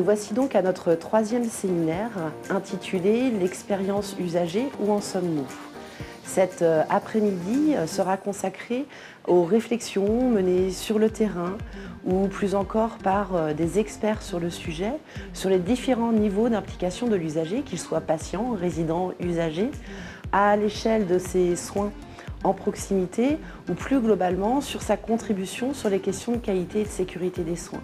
voici donc à notre 3e séminaire intitulé « L'expérience usagée, où en sommes-nous » Cet après-midi sera consacré aux réflexions menées sur le terrain ou plus encore par des experts sur le sujet, sur les différents niveaux d'implication de l'usager, qu'il soit patient, résident, usager, à l'échelle de ses soins en proximité ou plus globalement sur sa contribution sur les questions de qualité et de sécurité des soins.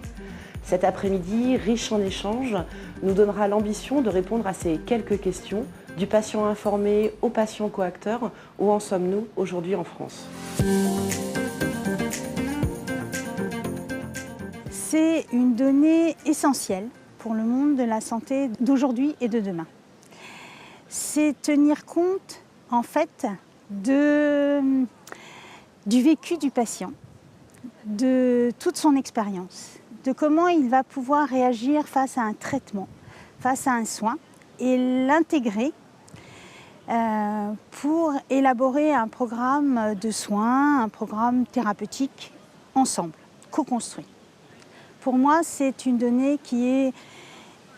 Cet après-midi, riche en échanges, nous donnera l'ambition de répondre à ces quelques questions, du patient informé au patient coacteur. Où en sommes-nous aujourd'hui en France ? C'est une donnée essentielle pour le monde de la santé d'aujourd'hui et de demain. C'est tenir compte, en fait, du vécu du patient, de toute son expérience, de comment il va pouvoir réagir face à un traitement, face à un soin, et l'intégrer pour élaborer un programme de soins, un programme thérapeutique ensemble, co-construit. Pour moi, c'est une donnée qui est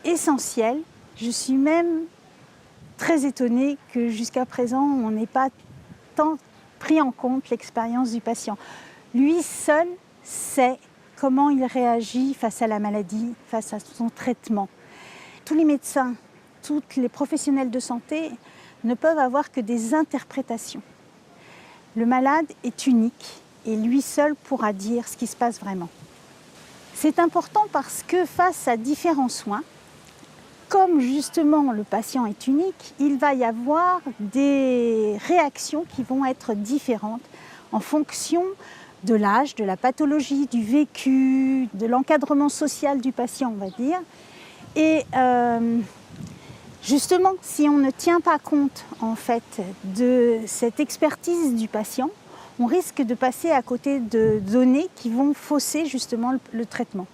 essentielle. Je suis même très étonnée que jusqu'à présent, on n'ait pas tant pris en compte l'expérience du patient. Lui seul sait comment il réagit face à la maladie, face à son traitement. Tous les médecins, tous les professionnels de santé ne peuvent avoir que des interprétations. Le malade est unique et lui seul pourra dire ce qui se passe vraiment. C'est important parce que face à différents soins, comme justement le patient est unique, il va y avoir des réactions qui vont être différentes en fonction de l'âge, de la pathologie, du vécu, de l'encadrement social du patient, on va dire. Et justement, si on ne tient pas compte en fait de cette expertise du patient, on risque de passer à côté de données qui vont fausser justement le traitement.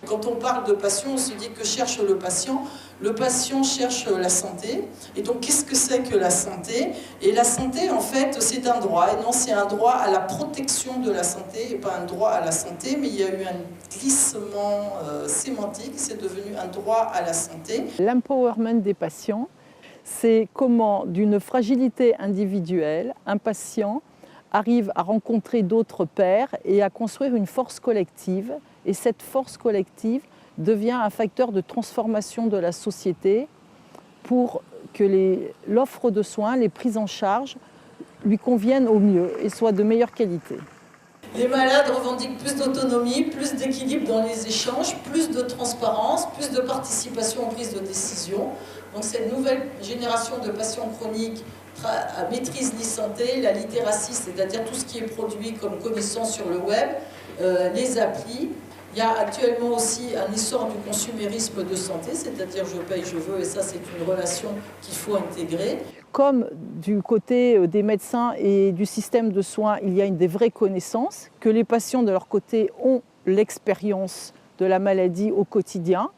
Quand on parle de patient, on se dit que cherche le patient. Le patient cherche la santé. Et donc, qu'est-ce que c'est que la santé ? Et la santé, en fait, c'est un droit. Et non, c'est un droit à la protection de la santé et pas un droit à la santé. Mais il y a eu un glissement sémantique. C'est devenu un droit à la santé. L'empowerment des patients, c'est comment, d'une fragilité individuelle, un patient arrive à rencontrer d'autres pairs et à construire une force collective. Et cette force collective devient un facteur de transformation de la société pour que l'offre de soins, les prises en charge, lui conviennent au mieux et soient de meilleure qualité. Les malades revendiquent plus d'autonomie, plus d'équilibre dans les échanges, plus de transparence, plus de participation aux prises de décision. Donc cette nouvelle génération de patients chroniques maîtrise l'e-santé, la littératie, c'est-à-dire tout ce qui est produit comme connaissance sur le web, les applis. Il y a actuellement aussi un essor du consumérisme de santé, c'est-à-dire je paye, je veux, et ça c'est une relation qu'il faut intégrer. Comme du côté des médecins et du système de soins, il y a des vraies connaissances, que les patients de leur côté ont l'expérience de la maladie au quotidien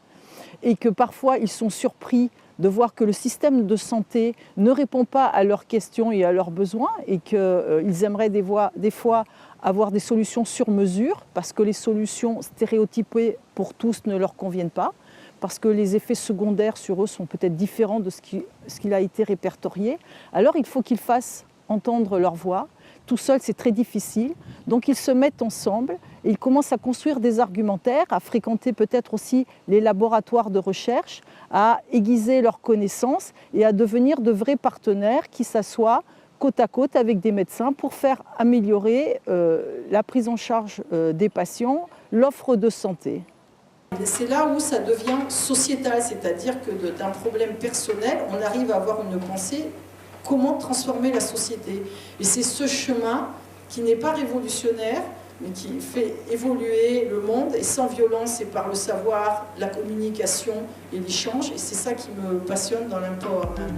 et que parfois ils sont surpris de voir que le système de santé ne répond pas à leurs questions et à leurs besoins et qu'ils aimeraient des fois avoir des solutions sur mesure parce que les solutions stéréotypées pour tous ne leur conviennent pas, parce que les effets secondaires sur eux sont peut-être différents de ce qui a été répertorié. Alors il faut qu'ils fassent entendre leur voix. Tout seul, c'est très difficile. Donc ils se mettent ensemble et ils commencent à construire des argumentaires, à fréquenter peut-être aussi les laboratoires de recherche, à aiguiser leurs connaissances et à devenir de vrais partenaires qui s'assoient côte à côte avec des médecins pour faire améliorer la prise en charge des patients, l'offre de santé. C'est là où ça devient sociétal, c'est-à-dire que d'un problème personnel, on arrive à avoir une pensée, comment transformer la société. Et c'est ce chemin qui n'est pas révolutionnaire, mais qui fait évoluer le monde, et sans violence, et par le savoir, la communication et l'échange. Et c'est ça qui me passionne dans l'empowerment.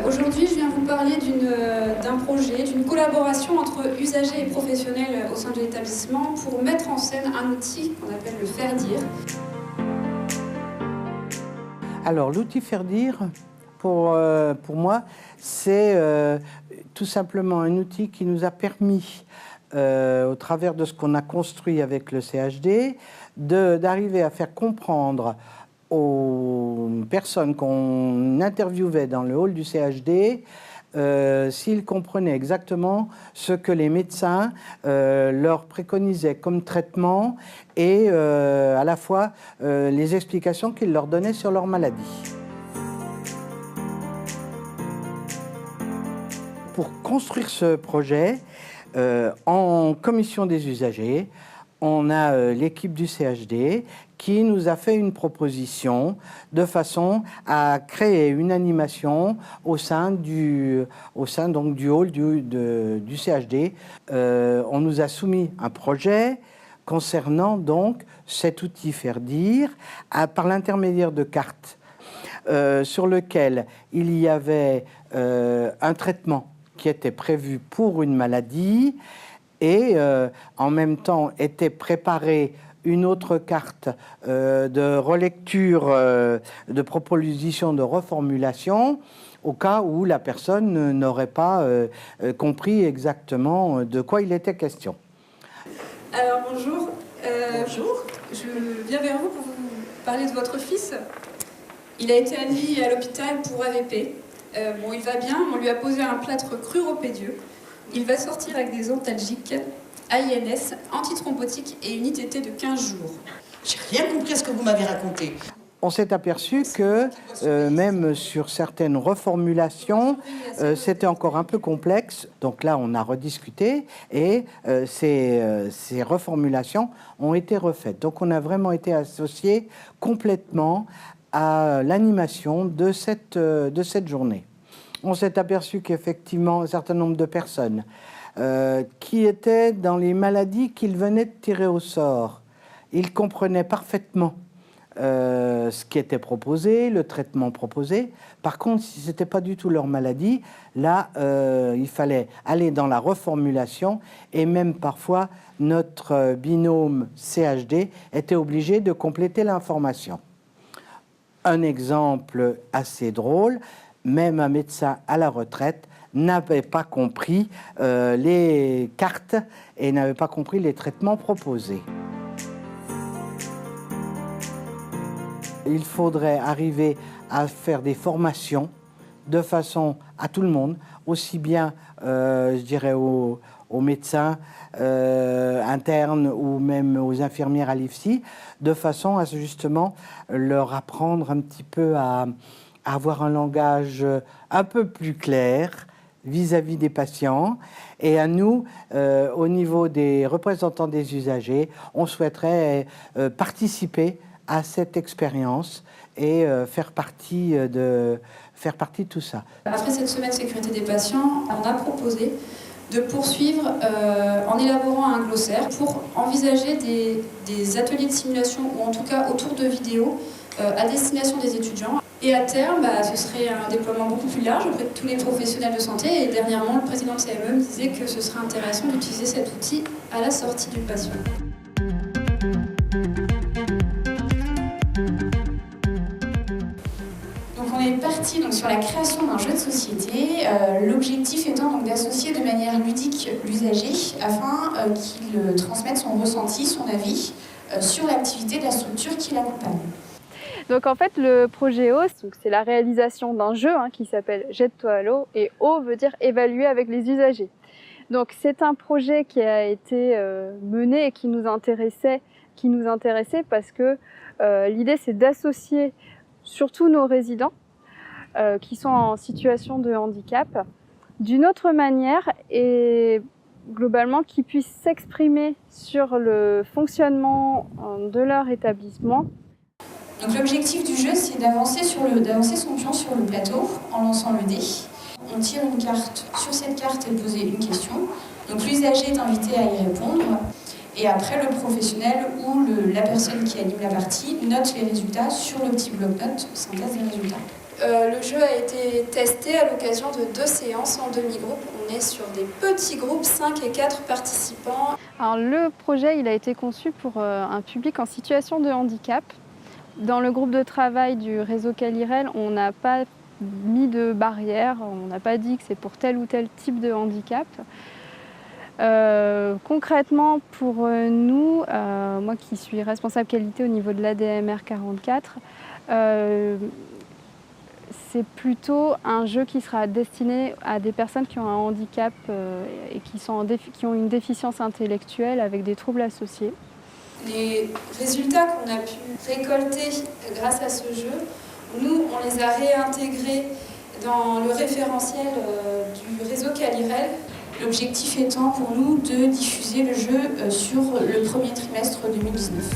Aujourd'hui, je viens vous parler d'un projet, d'une collaboration entre usagers et professionnels au sein de l'établissement pour mettre en scène un outil qu'on appelle le faire dire. Alors, l'outil faire dire, pour moi, c'est tout simplement un outil qui nous a permis au travers de ce qu'on a construit avec le CHD, d'arriver à faire comprendre aux personnes qu'on interviewait dans le hall du CHD s'ils comprenaient exactement ce que les médecins leur préconisaient comme traitement et à la fois les explications qu'ils leur donnaient sur leur maladie. Pour construire ce projet, en commission des usagers, on a l'équipe du CHD qui nous a fait une proposition de façon à créer une animation au sein donc, du hall du CHD. On nous a soumis un projet concernant donc cet outil Faire Dire par l'intermédiaire de cartes sur lequel il y avait un traitement qui était prévu pour une maladie et en même temps était préparée une autre carte de relecture, de proposition de reformulation au cas où la personne n'aurait pas compris exactement de quoi il était question. Alors bonjour. Bonjour. Je viens vers vous pour vous parler de votre fils. Il a été admis à l'hôpital pour AVP. Bon, il va bien, on lui a posé un plâtre cruropédieux. Il va sortir avec des antalgiques, AINS, antithrombotiques et une ITT de 15 jours. J'ai rien compris à ce que vous m'avez raconté. On s'est aperçu que même sur certaines reformulations, c'était encore un peu complexe. Donc là, on a rediscuté et ces reformulations ont été refaites. Donc on a vraiment été associés complètement à l'animation de cette journée. On s'est aperçu qu'effectivement, un certain nombre de personnes qui étaient dans les maladies qu'ils venaient de tirer au sort, ils comprenaient parfaitement ce qui était proposé, le traitement proposé. Par contre, si ce n'était pas du tout leur maladie, là, il fallait aller dans la reformulation et même parfois, notre binôme CHD était obligé de compléter l'information. Un exemple assez drôle, même un médecin à la retraite n'avait pas compris les cartes et n'avait pas compris les traitements proposés. Il faudrait arriver à faire des formations de façon à tout le monde, aussi bien, je dirais, aux médecins internes ou même aux infirmières à l'IFSI, de façon à justement leur apprendre un petit peu à avoir un langage un peu plus clair vis-à-vis des patients. Et à nous, au niveau des représentants des usagers, on souhaiterait participer à cette expérience et faire partie de tout ça. Après cette semaine sécurité des patients, on a proposé de poursuivre en élaborant un glossaire pour envisager des ateliers de simulation ou en tout cas autour de vidéos à destination des étudiants. Et à terme, ce serait un déploiement beaucoup plus large auprès de tous les professionnels de santé. Et dernièrement, le président de CME disait que ce serait intéressant d'utiliser cet outil à la sortie du patient. On est parti donc sur la création d'un jeu de société, l'objectif étant donc d'associer de manière ludique l'usager afin qu'il transmette son ressenti, son avis sur l'activité de la structure qui l'accompagne. Donc en fait le projet eau, c'est la réalisation d'un jeu qui s'appelle Jette-toi à l'eau et eau veut dire évaluer avec les usagers. Donc c'est un projet qui a été mené et qui nous intéressait parce que l'idée c'est d'associer surtout nos résidents qui sont en situation de handicap d'une autre manière et globalement qui puissent s'exprimer sur le fonctionnement de leur établissement. Donc l'objectif du jeu c'est d'avancer son pion sur le plateau en lançant le dé. On tire une carte, sur cette carte est posée une question, donc l'usager est invité à y répondre et après le professionnel ou la personne qui anime la partie note les résultats sur le petit bloc-notes, synthèse des résultats. Le jeu a été testé à l'occasion de 2 séances en demi-groupe. On est sur des petits groupes, 5 et 4 participants. Alors, le projet il a été conçu pour un public en situation de handicap. Dans le groupe de travail du réseau Calirel, on n'a pas mis de barrière, on n'a pas dit que c'est pour tel ou tel type de handicap. Concrètement, pour nous, moi qui suis responsable qualité au niveau de l'ADMR 44, c'est plutôt un jeu qui sera destiné à des personnes qui ont un handicap et qui ont une déficience intellectuelle avec des troubles associés. Les résultats qu'on a pu récolter grâce à ce jeu, nous, on les a réintégrés dans le référentiel du réseau Calirel. L'objectif étant pour nous de diffuser le jeu sur le premier trimestre 2019.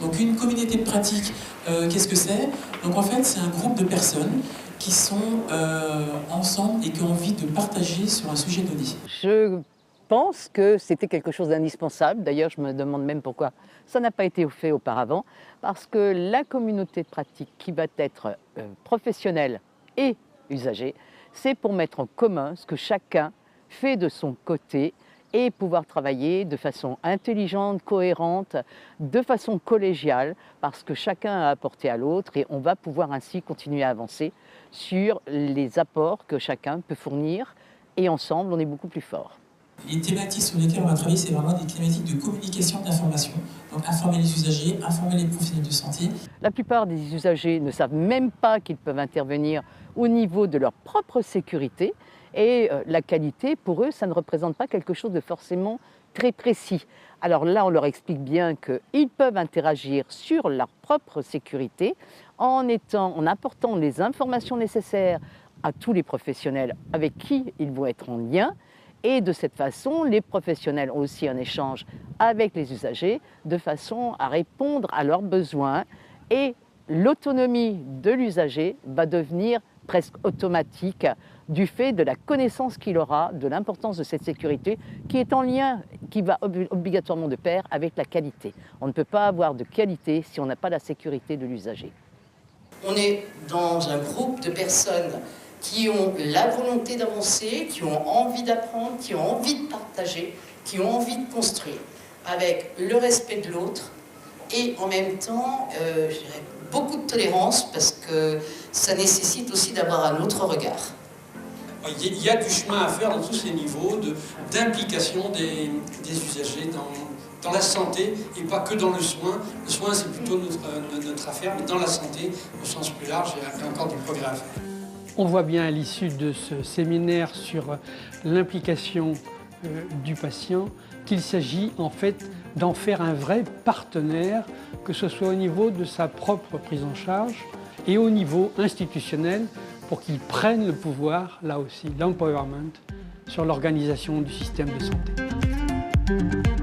Donc une communauté de pratique, qu'est-ce que c'est? Donc en fait, c'est un groupe de personnes qui sont ensemble et qui ont envie de partager sur un sujet donné. Je pense que c'était quelque chose d'indispensable. D'ailleurs, je me demande même pourquoi ça n'a pas été fait auparavant. Parce que la communauté de pratique qui va être professionnelle et usagée, c'est pour mettre en commun ce que chacun fait de son côté et pouvoir travailler de façon intelligente, cohérente, de façon collégiale, parce que chacun a apporté à l'autre et on va pouvoir ainsi continuer à avancer sur les apports que chacun peut fournir et ensemble, on est beaucoup plus fort. Les thématiques sur lesquelles on va travailler, c'est vraiment des thématiques de communication, d'information. Donc informer les usagers, informer les professionnels de santé. La plupart des usagers ne savent même pas qu'ils peuvent intervenir au niveau de leur propre sécurité. Et la qualité, pour eux, ça ne représente pas quelque chose de forcément très précis. Alors là, on leur explique bien qu'ils peuvent interagir sur leur propre sécurité en apportant les informations nécessaires à tous les professionnels avec qui ils vont être en lien. Et de cette façon, les professionnels ont aussi un échange avec les usagers de façon à répondre à leurs besoins. Et l'autonomie de l'usager va devenir presque automatique du fait de la connaissance qu'il aura de l'importance de cette sécurité qui est en lien, qui va obligatoirement de pair avec la qualité. On ne peut pas avoir de qualité si on n'a pas la sécurité de l'usager. On est dans un groupe de personnes qui ont la volonté d'avancer, qui ont envie d'apprendre, qui ont envie de partager, qui ont envie de construire, avec le respect de l'autre et en même temps, je dirais, beaucoup de tolérance parce que ça nécessite aussi d'avoir un autre regard. Il y a du chemin à faire dans tous ces niveaux d'implication des usagers dans la santé et pas que dans le soin. Le soin, c'est plutôt notre affaire, mais dans la santé, au sens plus large, il y a encore du progrès à faire. On voit bien à l'issue de ce séminaire sur l'implication du patient qu'il s'agit en fait d'en faire un vrai partenaire, que ce soit au niveau de sa propre prise en charge et au niveau institutionnel pour qu'il prenne le pouvoir, là aussi, l'empowerment, sur l'organisation du système de santé.